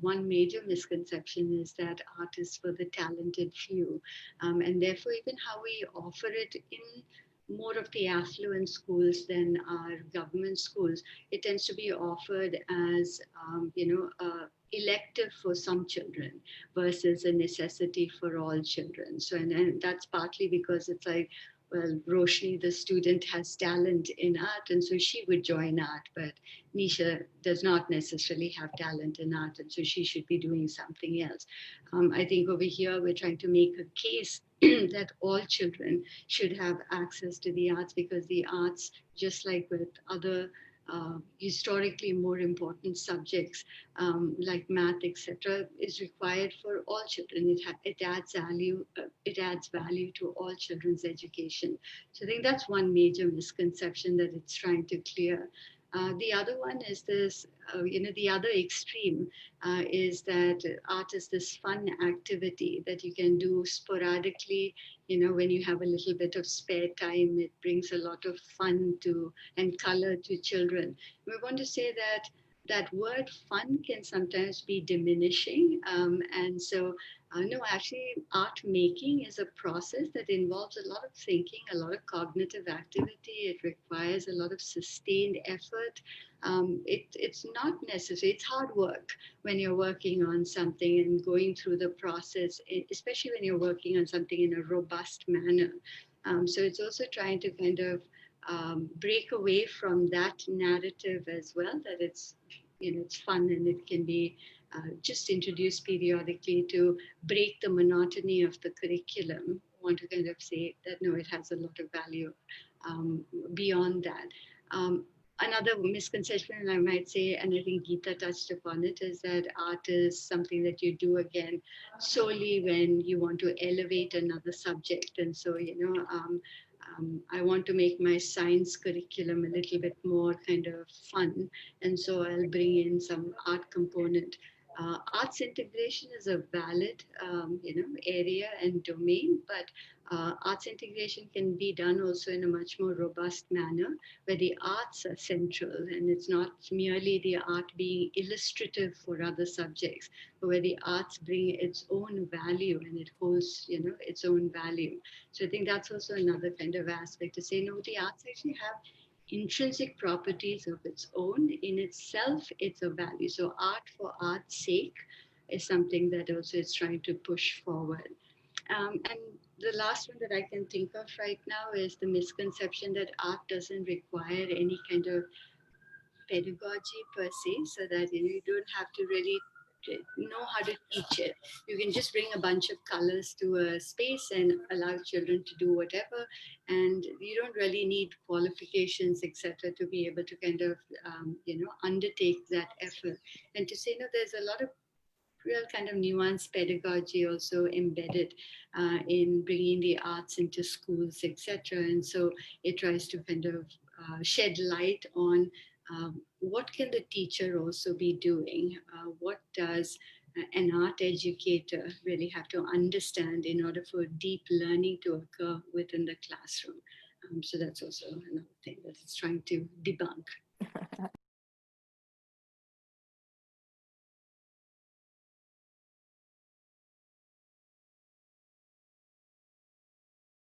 one major misconception is that art is for the talented few. And therefore, even how we offer it in more of the affluent schools than our government schools, it tends to be offered as, elective for some children versus a necessity for all children. So, and that's partly because it's like, well, Roshni, the student, has talent in art, and so she would join art. But Nisha does not necessarily have talent in art, and so she should be doing something else. I think over here we're trying to make a case that all children should have access to the arts, because the arts, just like with other historically more important subjects like math, etc., is required for all children. It adds value. It adds value to all children's education. So I think that's one major misconception that it's trying to clear. The other one is this, the other extreme is that art is this fun activity that you can do sporadically. When you have a little bit of spare time, it brings a lot of fun to and color to children. We want to say that that word fun can sometimes be diminishing. And so, no, actually, art making is a process that involves a lot of thinking, a lot of cognitive activity. It requires a lot of sustained effort. It's not necessary, it's hard work when you're working on something and going through the process, especially when you're working on something in a robust manner. So it's also trying to kind of break away from that narrative as well, that it's fun and it can be just introduced periodically to break the monotony of the curriculum. I want to kind of say that no, it has a lot of value beyond that. Another misconception, I might say, and I think Geeta touched upon it, is that art is something that you do again solely when you want to elevate another subject. And so, I want to make my science curriculum a little bit more kind of fun. And so I'll bring in some art component. Arts integration is a valid, area and domain, but arts integration can be done also in a much more robust manner, where the arts are central and it's not merely the art being illustrative for other subjects, but where the arts bring its own value and it holds, its own value. So I think that's also another kind of aspect to say, no, the arts actually have intrinsic properties of its own. In itself, it's a value. So art for art's sake is something that also is trying to push forward. And the last one that I can think of right now is the misconception that art doesn't require any kind of pedagogy per se, so that you don't have to really know how to teach it. You can just bring a bunch of colors to a space and allow children to do whatever, and you don't really need qualifications, etc., to be able to kind of undertake that effort. And to say no, there's a lot of real kind of nuanced pedagogy also embedded in bringing the arts into schools, etc. And so it tries to kind of shed light on what can the teacher also be doing? What does an art educator really have to understand in order for deep learning to occur within the classroom? So that's also another thing that it's trying to debunk.